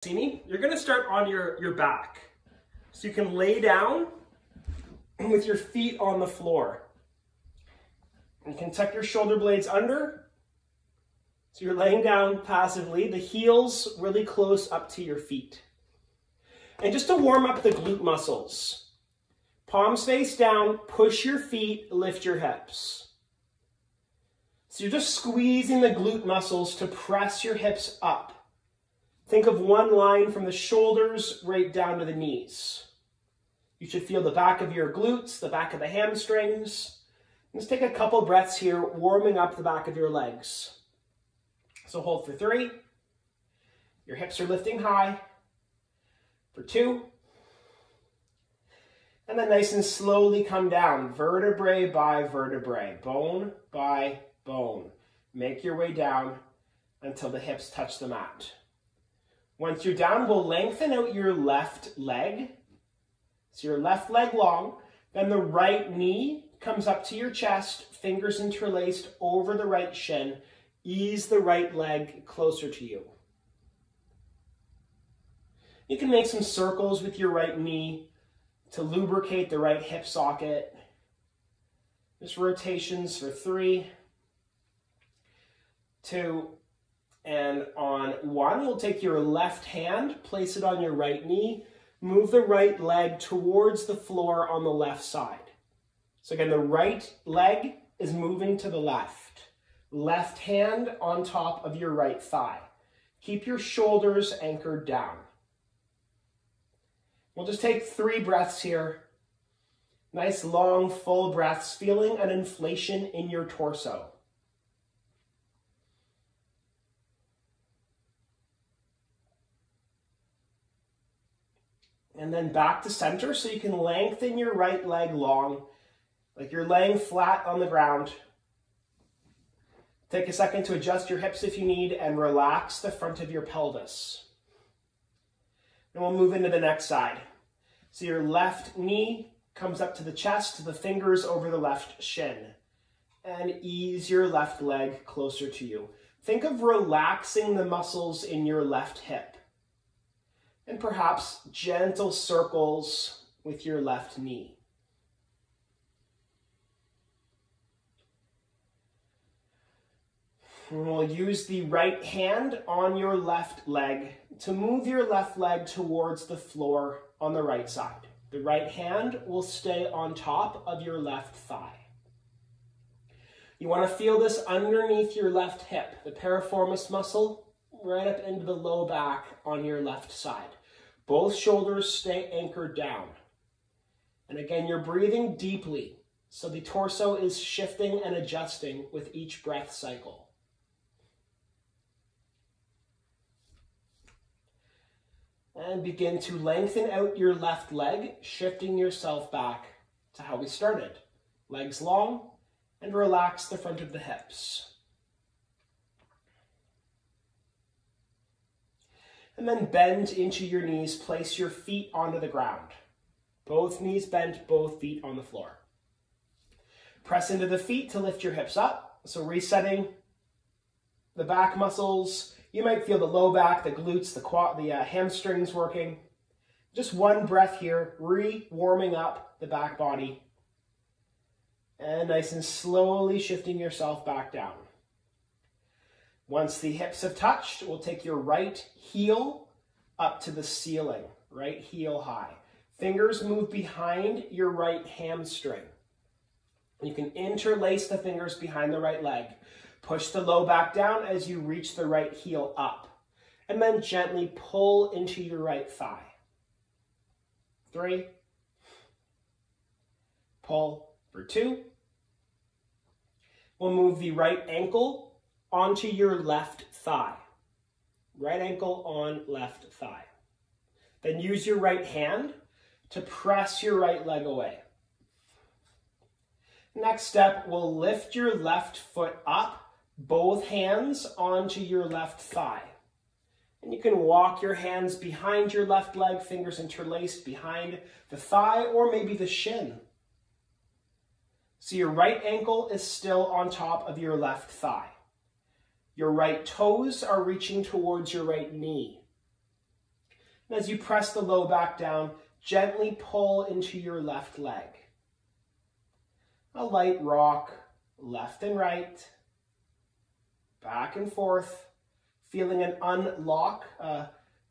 See me? You're gonna start on your back. So you can lay down with your feet on the floor. You can tuck your shoulder blades under. So you're laying down passively, the heels really close up to your feet. And just to warm up the glute muscles, palms face down, push your feet, lift your hips. So you're just squeezing the glute muscles to press your hips up. Think of one line from the shoulders right down to the knees. You should feel the back of your glutes, the back of the hamstrings. Let's take a couple breaths here, warming up the back of your legs. So hold for 3. Your hips are lifting high. For 2. And then nice and slowly come down, vertebrae by vertebrae, bone by bone. Make your way down until the hips touch the mat. Once you're down, we'll lengthen out your left leg. So your left leg long, then the right knee comes up to your chest, fingers interlaced over the right shin. Ease the right leg closer to you. You can make some circles with your right knee to lubricate the right hip socket. Just rotations for 3, 2, and on 1, we'll take your left hand, place it on your right knee, move the right leg towards the floor on the left side. So again, the right leg is moving to the left. Left hand on top of your right thigh. Keep your shoulders anchored down. We'll just take 3 breaths here. Nice, long, full breaths, feeling an inflation in your torso. And then back to center, so you can lengthen your right leg long, like you're laying flat on the ground. Take a second to adjust your hips if you need and relax the front of your pelvis. And we'll move into the next side. So your left knee comes up to the chest, the fingers over the left shin. And ease your left leg closer to you. Think of relaxing the muscles in your left hip. And perhaps gentle circles with your left knee. And we'll use the right hand on your left leg to move your left leg towards the floor on the right side. The right hand will stay on top of your left thigh. You want to feel this underneath your left hip, the piriformis muscle, right up into the low back on your left side. Both shoulders stay anchored down. And again, you're breathing deeply, so the torso is shifting and adjusting with each breath cycle. And begin to lengthen out your left leg, shifting yourself back to how we started. Legs long, and relax the front of the hips. And then bend into your knees, place your feet onto the ground. Both knees bent, both feet on the floor. Press into the feet to lift your hips up. So resetting the back muscles. You might feel the low back, the glutes, the quad, the hamstrings working. Just one breath here, warming up the back body. And nice and slowly shifting yourself back down. Once the hips have touched, we'll take your right heel up to the ceiling, right heel high. Fingers move behind your right hamstring. You can interlace the fingers behind the right leg. Push the low back down as you reach the right heel up. And then gently pull into your right thigh. 3. Pull for 2. We'll move the right ankle onto your left thigh. Right ankle on left thigh. Then use your right hand to press your right leg away. Next step, we'll lift your left foot up, both hands onto your left thigh. And you can walk your hands behind your left leg, fingers interlaced behind the thigh or maybe the shin. So your right ankle is still on top of your left thigh. Your right toes are reaching towards your right knee. And as you press the low back down, gently pull into your left leg. A light rock, left and right, back and forth, feeling an unlock,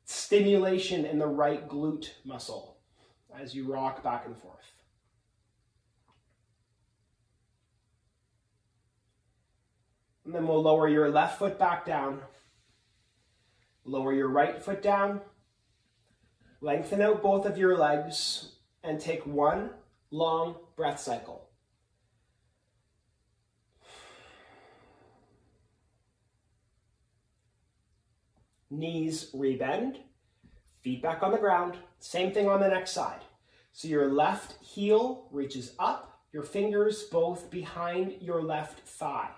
stimulation in the right glute muscle as you rock back and forth. And then we'll lower your left foot back down, lower your right foot down, lengthen out both of your legs, and take one long breath cycle. Knees rebend, feet back on the ground. Same thing on the next side. So your left heel reaches up, your fingers both behind your left thigh.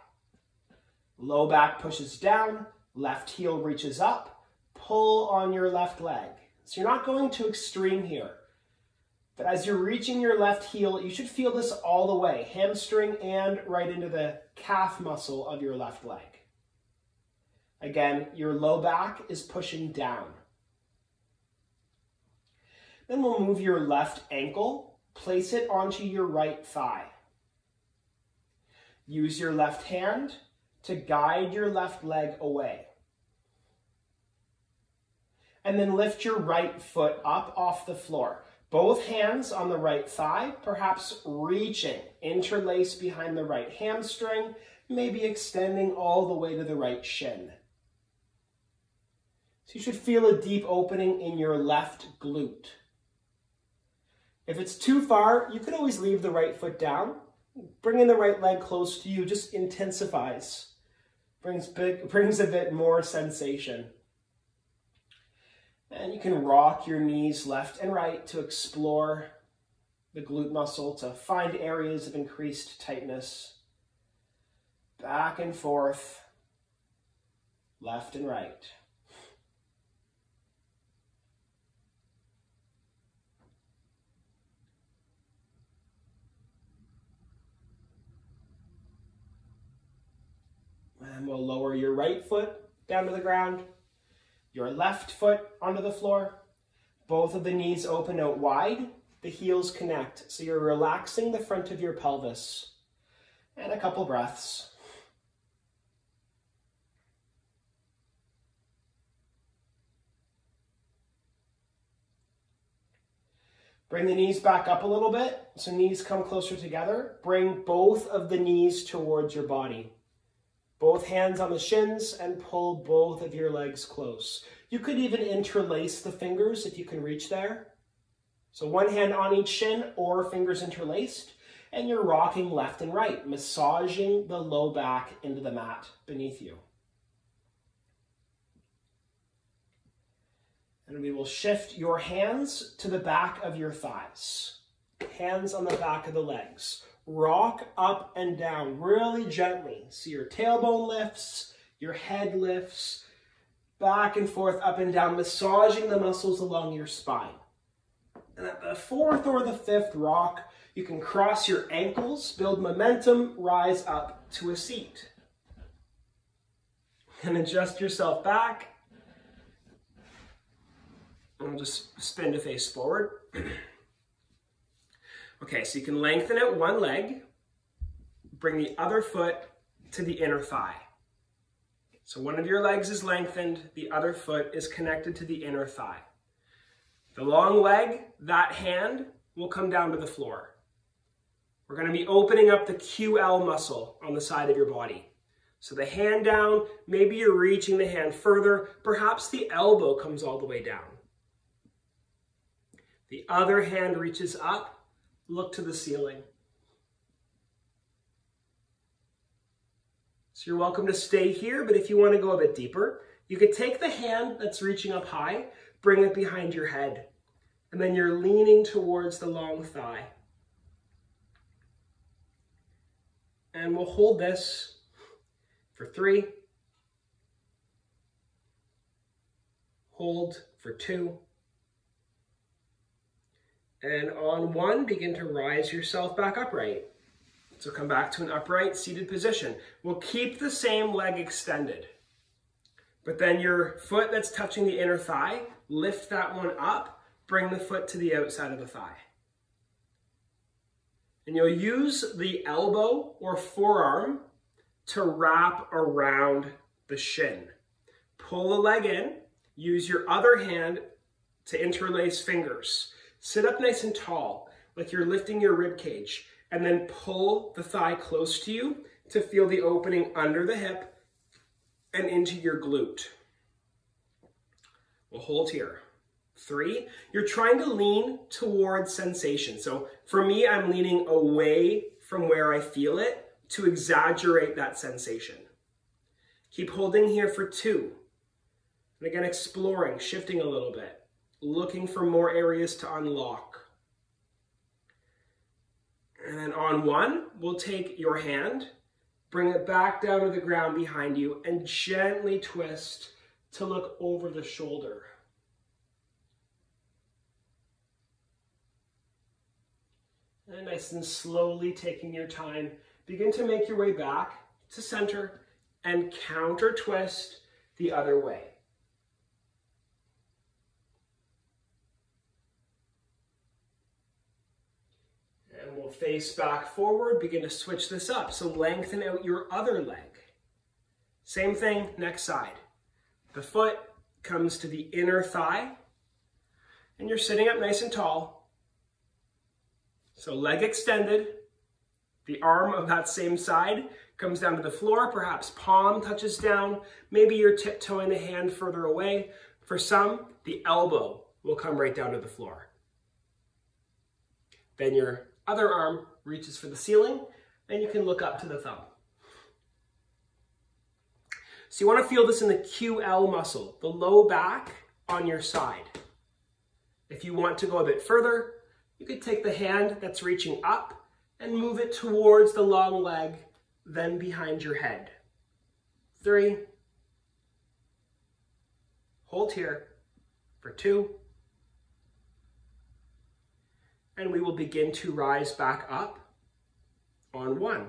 Low back pushes down, left heel reaches up, pull on your left leg. So you're not going too extreme here. But as you're reaching your left heel, you should feel this all the way, hamstring and right into the calf muscle of your left leg. Again, your low back is pushing down. Then we'll move your left ankle, place it onto your right thigh. Use your left hand to guide your left leg away. And then lift your right foot up off the floor. Both hands on the right thigh, perhaps reaching, interlace behind the right hamstring, maybe extending all the way to the right shin. So you should feel a deep opening in your left glute. If it's too far, you could always leave the right foot down. Bringing the right leg close to you just intensifies, brings a bit more sensation. And you can rock your knees left and right to explore the glute muscle, to find areas of increased tightness. Back and forth, left and right. And we'll lower your right foot down to the ground, your left foot onto the floor. Both of the knees open out wide, the heels connect. So you're relaxing the front of your pelvis. And a couple breaths. Bring the knees back up a little bit, so knees come closer together. Bring both of the knees towards your body. Both hands on the shins and pull both of your legs close. You could even interlace the fingers if you can reach there. So one hand on each shin or fingers interlaced, and you're rocking left and right, massaging the low back into the mat beneath you. And we will shift your hands to the back of your thighs. Hands on the back of the legs. Rock up and down really gently. So your tailbone lifts, your head lifts, back and forth, up and down, massaging the muscles along your spine. And at the fourth or the fifth rock, you can cross your ankles, build momentum, rise up to a seat. And adjust yourself back. And just spin to face forward. Okay, so you can lengthen out one leg, bring the other foot to the inner thigh. So one of your legs is lengthened, the other foot is connected to the inner thigh. The long leg, that hand, will come down to the floor. We're going to be opening up the QL muscle on the side of your body. So the hand down, maybe you're reaching the hand further, perhaps the elbow comes all the way down. The other hand reaches up. Look to the ceiling. So you're welcome to stay here, but if you want to go a bit deeper, you could take the hand that's reaching up high, bring it behind your head, and then you're leaning towards the long thigh. And we'll hold this for 3. Hold for 2. And on 1, begin to rise yourself back upright. So come back to an upright seated position. We'll keep the same leg extended. But then your foot that's touching the inner thigh, lift that one up, bring the foot to the outside of the thigh. And you'll use the elbow or forearm to wrap around the shin. Pull the leg in, use your other hand to interlace fingers. Sit up nice and tall, like you're lifting your rib cage, and then pull the thigh close to you to feel the opening under the hip and into your glute. We'll hold here. 3, you're trying to lean towards sensation. So for me, I'm leaning away from where I feel it to exaggerate that sensation. Keep holding here for 2. And again, exploring, shifting a little bit, looking for more areas to unlock. And then on 1, we'll take your hand, bring it back down to the ground behind you, and gently twist to look over the shoulder. And nice and slowly taking your time, begin to make your way back to center and counter twist the other way. And we'll face back forward, begin to switch this up. So lengthen out your other leg. Same thing, next side. The foot comes to the inner thigh, and you're sitting up nice and tall. So leg extended, the arm of that same side comes down to the floor, perhaps palm touches down, maybe you're tiptoeing the hand further away. For some, the elbow will come right down to the floor. Then your other arm reaches for the ceiling, and you can look up to the thumb. So you want to feel this in the QL muscle, the low back on your side. If you want to go a bit further, you could take the hand that's reaching up and move it towards the long leg, then behind your head. 3. Hold here for 2. And we will begin to rise back up on 1.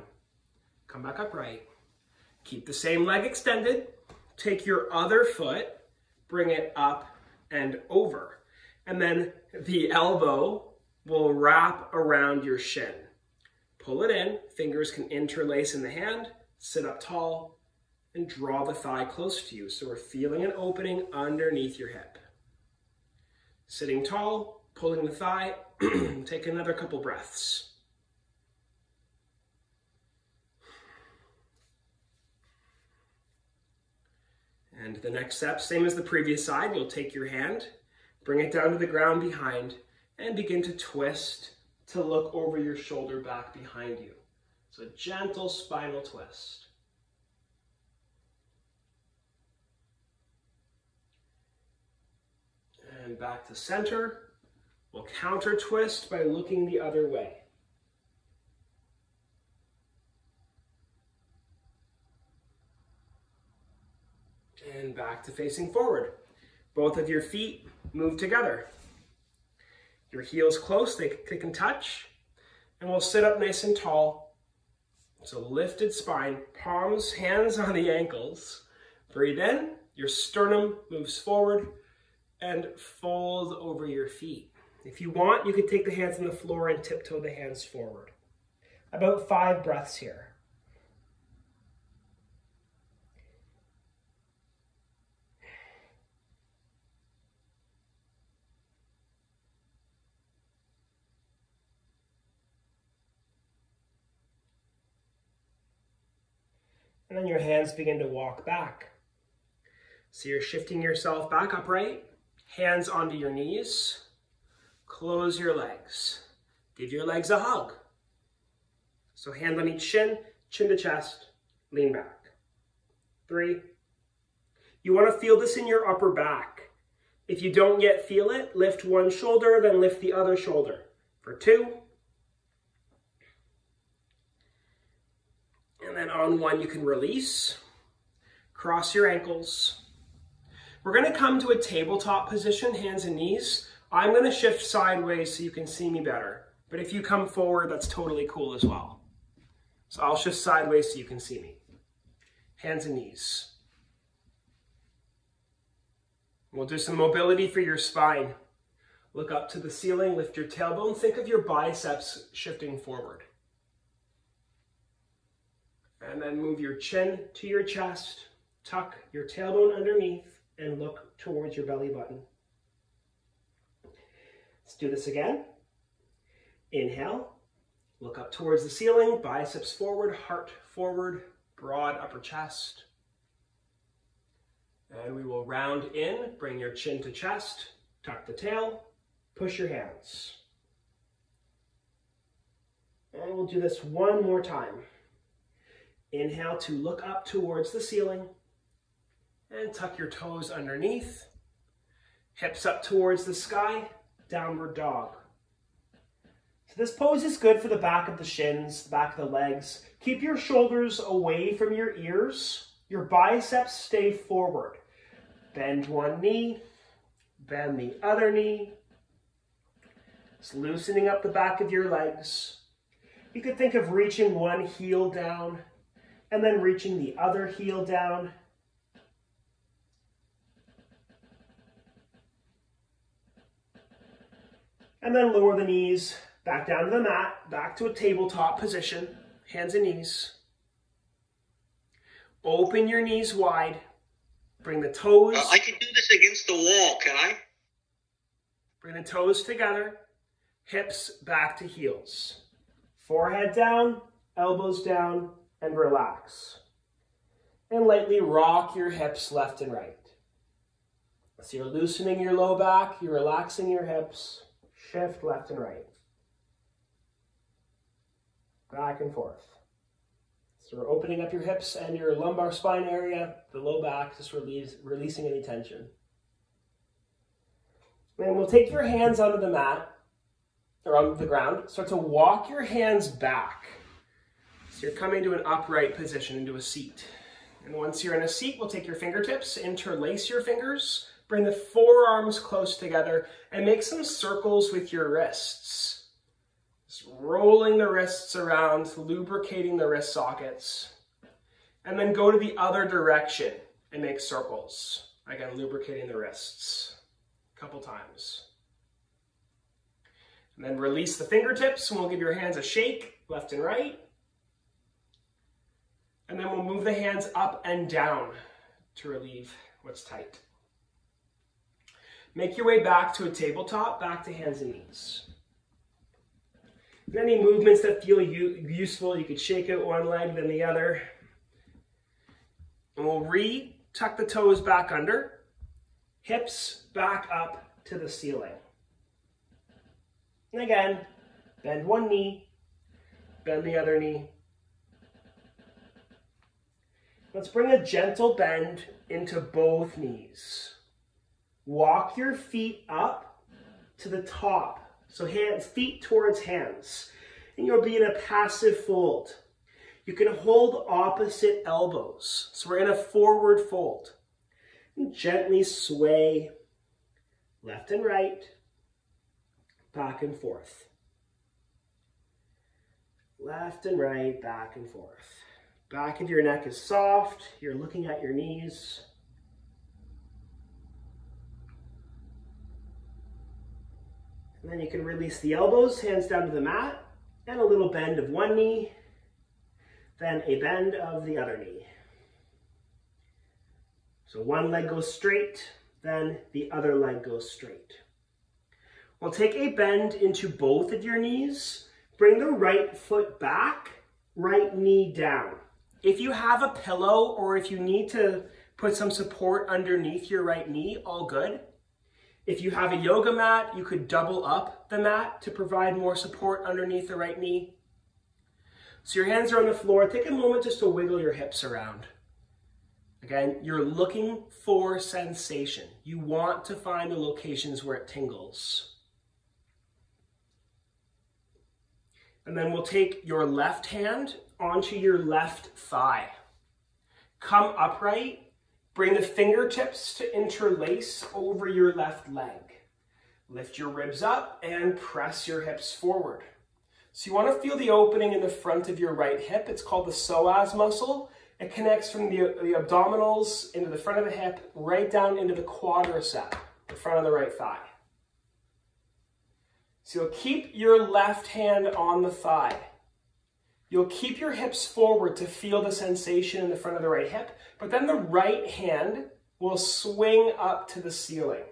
Come back upright. Keep the same leg extended. Take your other foot, bring it up and over. And then the elbow will wrap around your shin. Pull it in, fingers can interlace in the hand, sit up tall, and draw the thigh close to you. So we're feeling an opening underneath your hip. Sitting tall, pulling the thigh, take another couple breaths. And the next step, same as the previous side, you'll take your hand, bring it down to the ground behind, and begin to twist to look over your shoulder back behind you. So a gentle spinal twist. And back to center. We'll counter twist by looking the other way. And back to facing forward. Both of your feet move together. Your heels close, they can touch. And we'll sit up nice and tall. So lifted spine, palms, hands on the ankles. Breathe in, your sternum moves forward and fold over your feet. If you want, you could take the hands on the floor and tiptoe the hands forward. About 5 breaths here. And then your hands begin to walk back. So you're shifting yourself back upright, hands onto your knees, close your legs. Give your legs a hug. So hand on each shin, chin to chest, lean back. 3. You want to feel this in your upper back. If you don't yet feel it, lift one shoulder, then lift the other shoulder. For 2. And then on 1, you can release, cross your ankles. We're going to come to a tabletop position, hands and knees. I'm going to shift sideways so you can see me better. But if you come forward, that's totally cool as well. So I'll shift sideways so you can see me. Hands and knees. We'll do some mobility for your spine. Look up to the ceiling, lift your tailbone, think of your biceps shifting forward. And then move your chin to your chest, tuck your tailbone underneath, and look towards your belly button. Let's do this again. Inhale, look up towards the ceiling, biceps forward, heart forward, broad upper chest. And we will round in, bring your chin to chest, tuck the tail, push your hands. And we'll do this one more time. Inhale to look up towards the ceiling and tuck your toes underneath. Hips up towards the sky, downward dog. So this pose is good for the back of the shins, the back of the legs. Keep your shoulders away from your ears. Your biceps stay forward. Bend one knee, bend the other knee. Just loosening up the back of your legs. You could think of reaching one heel down and then reaching the other heel down. And then lower the knees back down to the mat, back to a tabletop position, hands and knees. Open your knees wide. Bring the toes. I can do this against the wall, can I? Bring the toes together, hips back to heels. Forehead down, elbows down, and relax. And lightly rock your hips left and right. So you're loosening your low back, you're relaxing your hips, shift left and right. Back and forth. So we're opening up your hips and your lumbar spine area, the low back, just releasing any tension. Then we'll take your hands onto the mat, or onto the ground. Start to walk your hands back. So you're coming to an upright position, into a seat. And once you're in a seat, we'll take your fingertips, interlace your fingers, bring the forearms close together, and make some circles with your wrists. Just rolling the wrists around, lubricating the wrist sockets. And then go to the other direction and make circles. Again, lubricating the wrists a couple times. And then release the fingertips, and we'll give your hands a shake, left and right. And then we'll move the hands up and down to relieve what's tight. Make your way back to a tabletop, back to hands and knees. And any movements that feel useful, you could shake out one leg, then the other. And we'll tuck the toes back under, hips back up to the ceiling. And again, bend one knee, bend the other knee. Let's bring a gentle bend into both knees. Walk your feet up to the top. So feet towards hands. And you'll be in a passive fold. You can hold opposite elbows. So we're in a forward fold. And gently sway left and right, back and forth. Left and right, back and forth. Back of your neck is soft. You're looking at your knees. And then you can release the elbows, hands down to the mat, and a little bend of one knee, then a bend of the other knee. So one leg goes straight, then the other leg goes straight. We'll take a bend into both of your knees. Bring the right foot back, right knee down. If you have a pillow or if you need to put some support underneath your right knee, all good. If you have a yoga mat, you could double up the mat to provide more support underneath the right knee. So your hands are on the floor. Take a moment just to wiggle your hips around. Again, you're looking for sensation. You want to find the locations where it tingles. And then we'll take your left hand onto your left thigh. Come upright, bring the fingertips to interlace over your left leg. Lift your ribs up and press your hips forward. So you want to feel the opening in the front of your right hip. It's called the psoas muscle. It connects from the abdominals into the front of the hip, right down into the quadricep, the front of the right thigh. So you'll keep your left hand on the thigh. You'll keep your hips forward to feel the sensation in the front of the right hip, but then the right hand will swing up to the ceiling.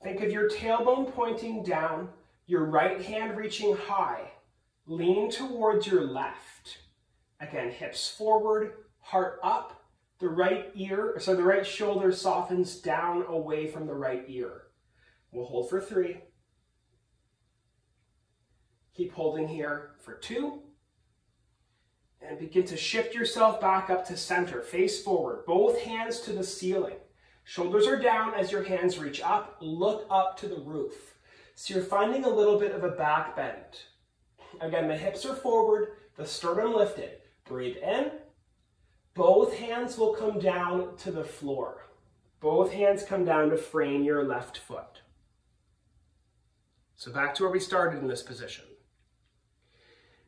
Think of your tailbone pointing down, your right hand reaching high, leaning towards your left. Again, hips forward, heart up, the right shoulder softens down away from the right ear. We'll hold for 3. Keep holding here for 2. And begin to shift yourself back up to center, face forward, both hands to the ceiling. Shoulders are down as your hands reach up, look up to the roof. So you're finding a little bit of a back bend. Again, the hips are forward, the sternum lifted. Breathe in. Both hands will come down to the floor. Both hands come down to frame your left foot. So back to where we started in this position.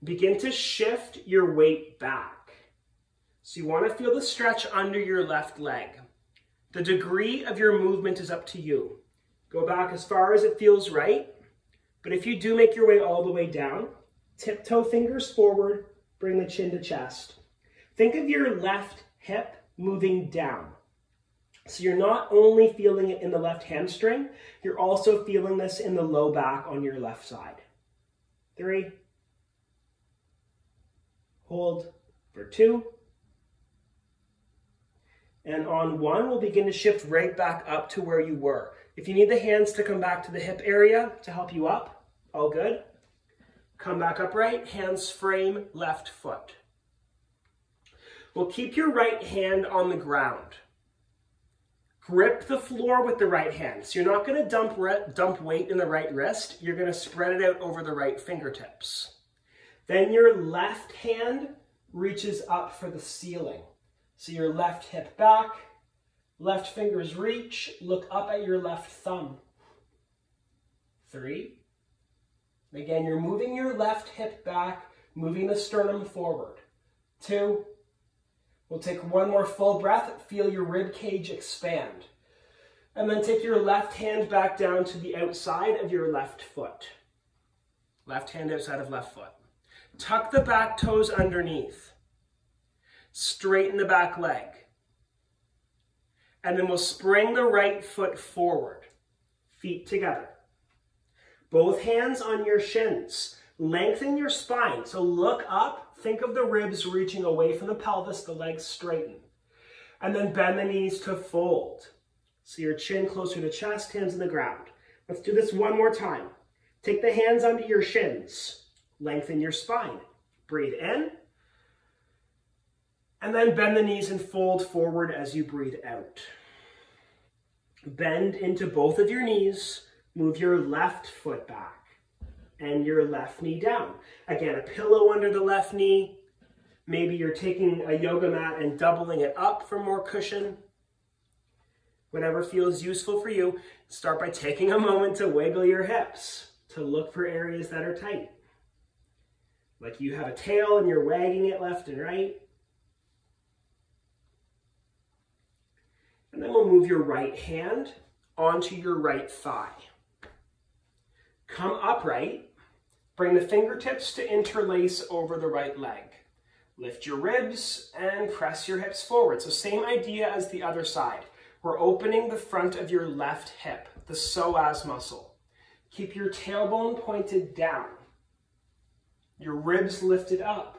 Begin to shift your weight back. So you want to feel the stretch under your left leg. The degree of your movement is up to you. Go back as far as it feels right, but if you do make your way all the way down, tiptoe fingers forward, bring the chin to chest. Think of your left hip moving down. So you're not only feeling it in the left hamstring, you're also feeling this in the low back on your left side. 3. Hold for 2. And on 1, we'll begin to shift right back up to where you were. If you need the hands to come back to the hip area to help you up, all good. Come back upright, hands frame left foot. We'll keep your right hand on the ground. Grip the floor with the right hand. So you're not going to dump weight in the right wrist. You're going to spread it out over the right fingertips. Then your left hand reaches up for the ceiling. So your left hip back, left fingers reach, look up at your left thumb. 3. Again, you're moving your left hip back, moving the sternum forward. 2. We'll take one more full breath, feel your rib cage expand. And then take your left hand back down to the outside of your left foot. Left hand outside of left foot. Tuck the back toes underneath. Straighten the back leg. And then we'll spring the right foot forward. Feet together. Both hands on your shins. Lengthen your spine. So look up. Think of the ribs reaching away from the pelvis, the legs straighten. And then bend the knees to fold. So your chin closer to chest, hands on the ground. Let's do this one more time. Take the hands under your shins. Lengthen your spine. Breathe in. And then bend the knees and fold forward as you breathe out. Bend into both of your knees. Move your left foot back and your left knee down. Again, a pillow under the left knee. Maybe you're taking a yoga mat and doubling it up for more cushion. Whatever feels useful for you. Start by taking a moment to wiggle your hips, to look for areas that are tight. Like you have a tail and you're wagging it left and right. And then we'll move your right hand onto your right thigh. Come upright. Bring the fingertips to interlace over the right leg. Lift your ribs and press your hips forward. So same idea as the other side. We're opening the front of your left hip, the psoas muscle. Keep your tailbone pointed down. Your ribs lifted up.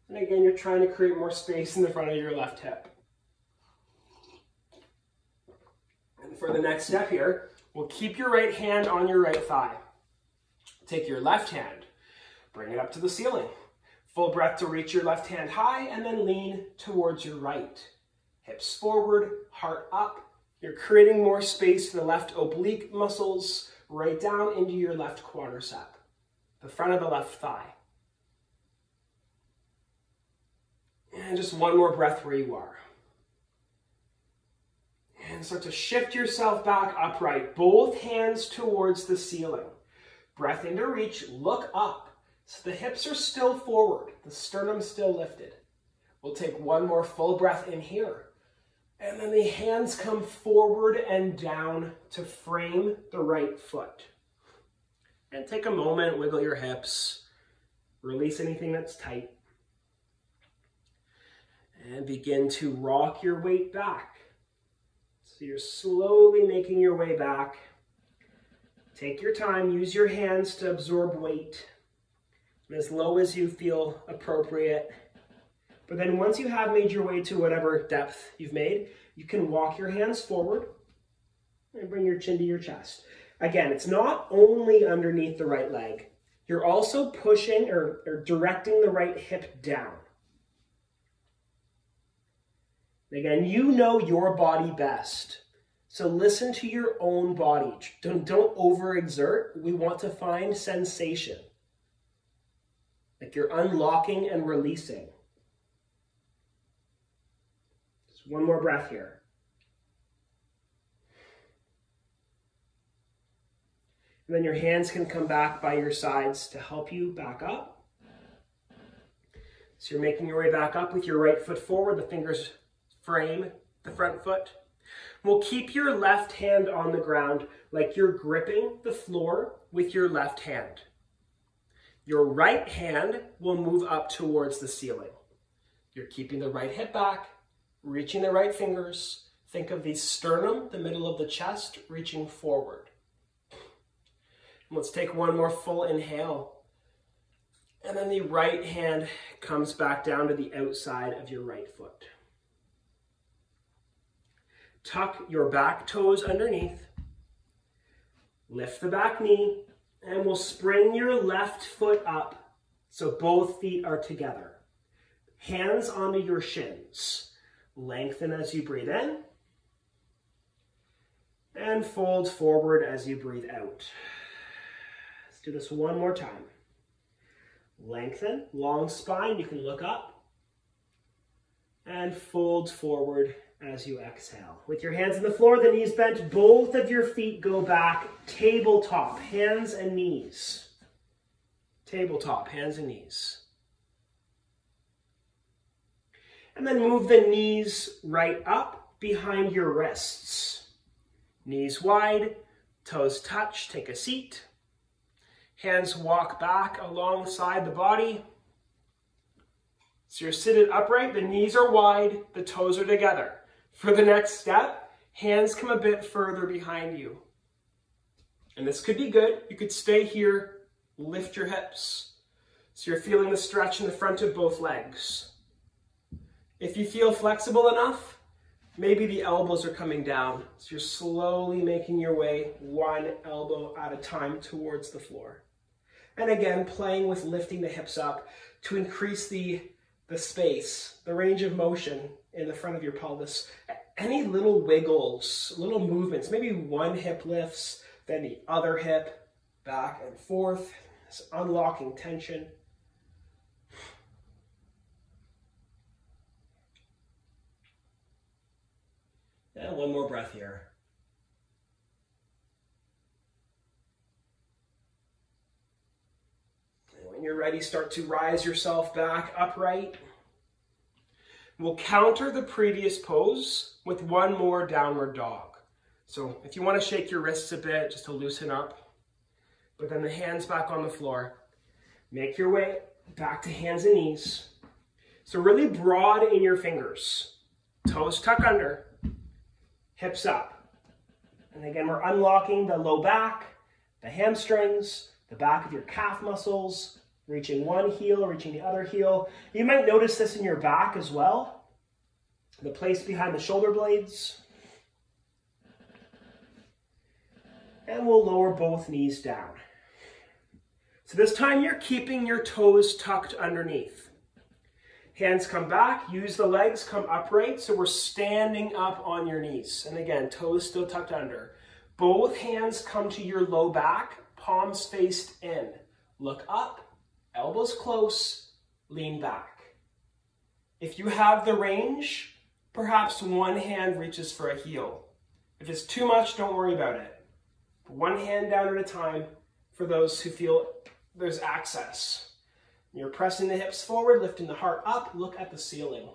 And again, you're trying to create more space in the front of your left hip. And for the next step here, we'll keep your right hand on your right thigh. Take your left hand, bring it up to the ceiling. Full breath to reach your left hand high and then lean towards your right. Hips forward, heart up. You're creating more space for the left oblique muscles right down into your left quadricep, the front of the left thigh. And just one more breath where you are. And start to shift yourself back upright, both hands towards the ceiling. Breath into reach, look up. So the hips are still forward, the sternum still lifted. We'll take one more full breath in here. And then the hands come forward and down to frame the right foot. And take a moment, wiggle your hips, release anything that's tight. And begin to rock your weight back. So you're slowly making your way back. Take your time, use your hands to absorb weight, as low as you feel appropriate. But then once you have made your way to whatever depth you've made, you can walk your hands forward and bring your chin to your chest. Again, it's not only underneath the right leg. You're also pushing or directing the right hip down. Again, you know your body best. So listen to your own body. Don't overexert. We want to find sensation. Like you're unlocking and releasing. Just one more breath here. And then your hands can come back by your sides to help you back up. So you're making your way back up with your right foot forward, the fingers frame the front foot. We'll keep your left hand on the ground like you're gripping the floor with your left hand. Your right hand will move up towards the ceiling. You're keeping the right hip back, reaching the right fingers. Think of the sternum, the middle of the chest, reaching forward. And let's take one more full inhale. And then the right hand comes back down to the outside of your right foot. Tuck your back toes underneath. Lift the back knee, and we'll spring your left foot up so both feet are together. Hands onto your shins. Lengthen as you breathe in, and fold forward as you breathe out. Let's do this one more time. Lengthen, long spine, you can look up, and fold forward as you exhale. With your hands on the floor, the knees bent, both of your feet go back, tabletop, hands and knees. Tabletop, hands and knees. And then move the knees right up behind your wrists. Knees wide, toes touch, take a seat. Hands walk back alongside the body. So you're seated upright, the knees are wide, the toes are together. For the next step, hands come a bit further behind you. And this could be good. You could stay here, lift your hips. So you're feeling the stretch in the front of both legs. If you feel flexible enough, maybe the elbows are coming down. So you're slowly making your way one elbow at a time towards the floor. And again, playing with lifting the hips up to increase the space, the range of motion in the front of your pelvis. Any little wiggles, little movements, maybe one hip lifts, then the other hip, back and forth, it's unlocking tension. And one more breath here. And when you're ready, start to rise yourself back upright. We'll counter the previous pose with one more downward dog. So if you want to shake your wrists a bit just to loosen up, but then the hands back on the floor. Make your way back to hands and knees. So really broad in your fingers. Toes tuck under, hips up. And again, we're unlocking the low back, the hamstrings, the back of your calf muscles, reaching one heel, reaching the other heel. You might notice this in your back as well. The place behind the shoulder blades. And we'll lower both knees down. So this time you're keeping your toes tucked underneath. Hands come back, use the legs, come upright. So we're standing up on your knees. And again, toes still tucked under. Both hands come to your low back, palms faced in. Look up. Elbows close, lean back. If you have the range, perhaps one hand reaches for a heel. If it's too much, don't worry about it. One hand down at a time for those who feel there's access. You're pressing the hips forward, lifting the heart up. Look at the ceiling.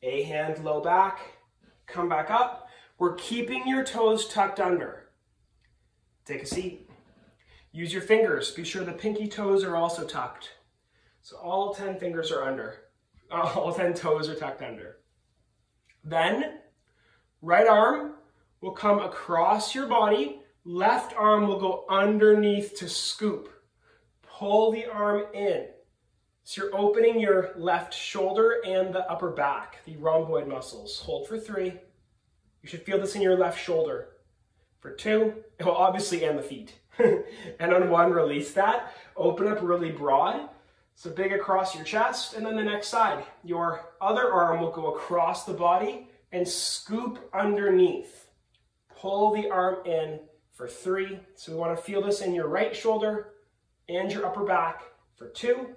A hand low back. Come back up. We're keeping your toes tucked under. Take a seat. Use your fingers. Be sure the pinky toes are also tucked. So all 10 fingers are under. All 10 toes are tucked under. Then, right arm will come across your body. Left arm will go underneath to scoop. Pull the arm in. So you're opening your left shoulder and the upper back, the rhomboid muscles. Hold for 3. You should feel this in your left shoulder. For 2, well, obviously, and the feet. And on 1, release that. Open up really broad. So big across your chest. And then the next side. Your other arm will go across the body and scoop underneath. Pull the arm in for 3. So we want to feel this in your right shoulder and your upper back for 2.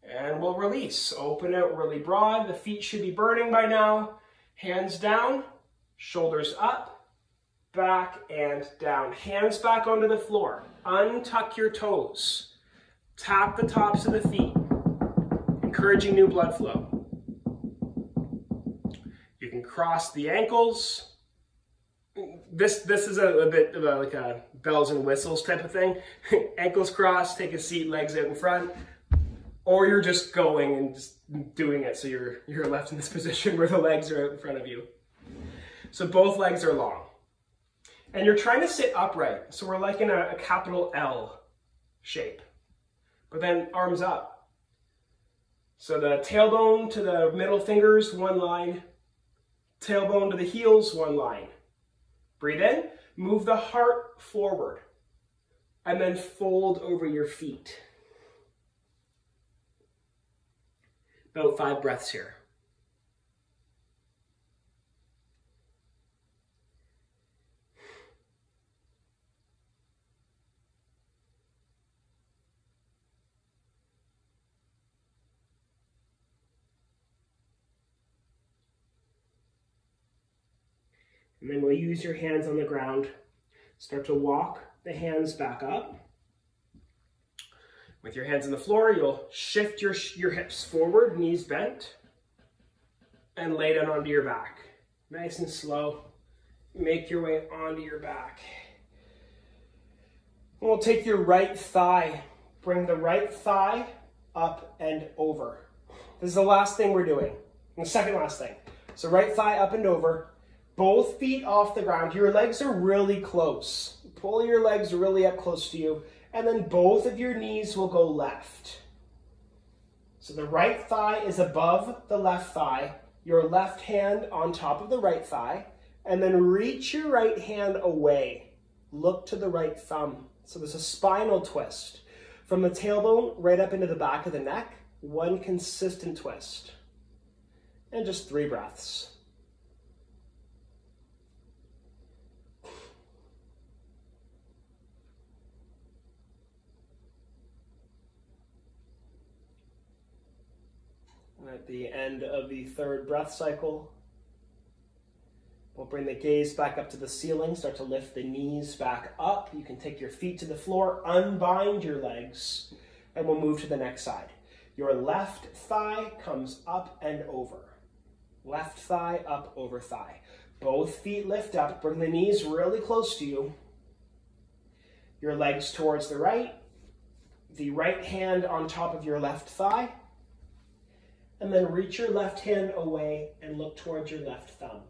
And we'll release. Open out really broad. The feet should be burning by now. Hands down, shoulders up, back and down. Hands back onto the floor. Untuck your toes. Tap the tops of the feet, encouraging new blood flow. You can cross the ankles. This is a bit of like a bells and whistles type of thing. Ankles crossed, take a seat, legs out in front. Or you're just going and just doing it so you're left in this position where the legs are out in front of you. So both legs are long. And you're trying to sit upright. So we're like in a capital L shape. But then arms up. So the tailbone to the middle fingers, 1 line. Tailbone to the heels, 1 line. Breathe in, move the heart forward. And then fold over your feet. About 5 breaths here. And then we'll use your hands on the ground. Start to walk the hands back up. With your hands on the floor, you'll shift your hips forward, knees bent, and lay down onto your back. Nice and slow. Make your way onto your back. And we'll take your right thigh. Bring the right thigh up and over. This is the last thing we're doing. And the second last thing. So right thigh up and over. Both feet off the ground. Your legs are really close. Pull your legs really up close to you. And then both of your knees will go left. So the right thigh is above the left thigh. Your left hand on top of the right thigh. And then reach your right hand away. Look to the right thumb. So there's a spinal twist. From the tailbone right up into the back of the neck. 1 consistent twist. And just 3 breaths. At the end of the 3rd breath cycle, we'll bring the gaze back up to the ceiling, start to lift the knees back up. You can take your feet to the floor, unbind your legs, and we'll move to the next side. Your left thigh comes up and over. Left thigh up over thigh. Both feet lift up, bring the knees really close to you. Your legs towards the right hand on top of your left thigh. And then reach your left hand away and look towards your left thumb.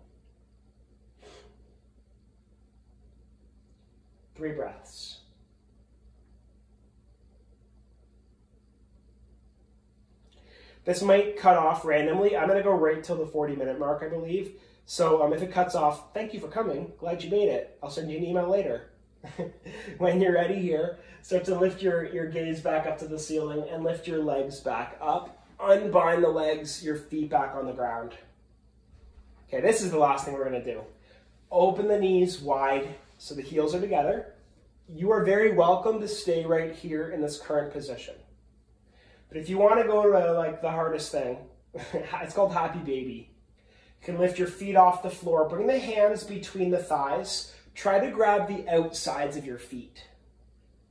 3 breaths. This might cut off randomly. I'm going to go right till the 40-minute mark, I believe. So if it cuts off, thank you for coming. Glad you made it. I'll send you an email later. When you're ready here, start to lift your gaze back up to the ceiling and lift your legs back up. Unbind the legs, your feet back on the ground. Okay, this is the last thing we're going to do. Open the knees wide so the heels are together. You are very welcome to stay right here in this current position. But if you want to go to like the hardest thing, it's called Happy Baby. You can lift your feet off the floor, bring the hands between the thighs, try to grab the outsides of your feet.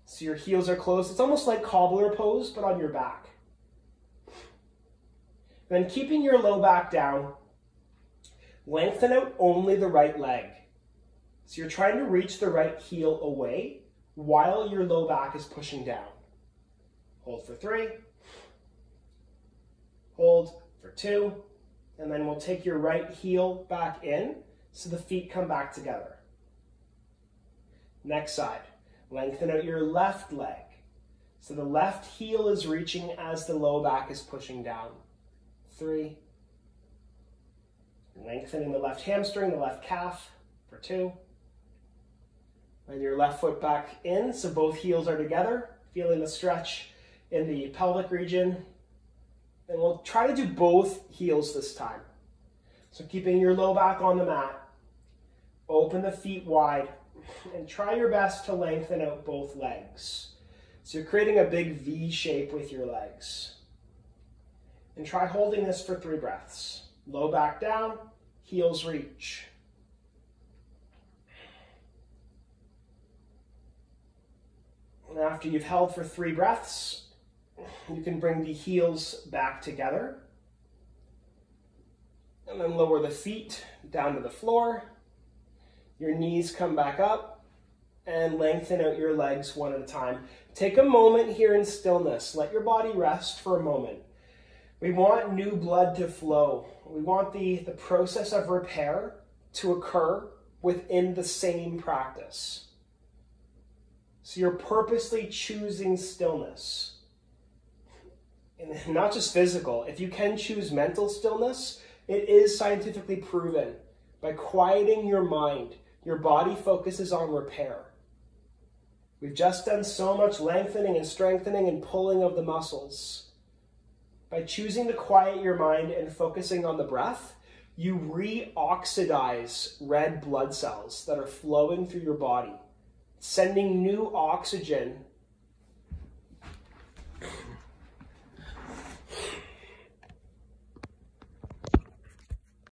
So your heels are closed. It's almost like cobbler pose, but on your back. Then keeping your low back down, lengthen out only the right leg. So you're trying to reach the right heel away while your low back is pushing down. Hold for 3. Hold for 2. And then we'll take your right heel back in so the feet come back together. Next side. Lengthen out your left leg. So the left heel is reaching as the low back is pushing down. 3. Lengthening the left hamstring, the left calf for 2. And your left foot back in, so both heels are together, feeling the stretch in the pelvic region. And we'll try to do both heels this time. So keeping your low back on the mat, open the feet wide, and try your best to lengthen out both legs. So you're creating a big V shape with your legs. And try holding this for 3 breaths. Low back down, heels reach. And after you've held for 3 breaths, you can bring the heels back together. And then lower the feet down to the floor. Your knees come back up and lengthen out your legs one at a time. Take a moment here in stillness. Let your body rest for a moment. We want new blood to flow. We want the process of repair to occur within the same practice. So you're purposely choosing stillness. And not just physical. If you can choose mental stillness, it is scientifically proven. By quieting your mind, your body focuses on repair. We've just done so much lengthening and strengthening and pulling of the muscles. By choosing to quiet your mind and focusing on the breath, you reoxidize red blood cells that are flowing through your body, sending new oxygen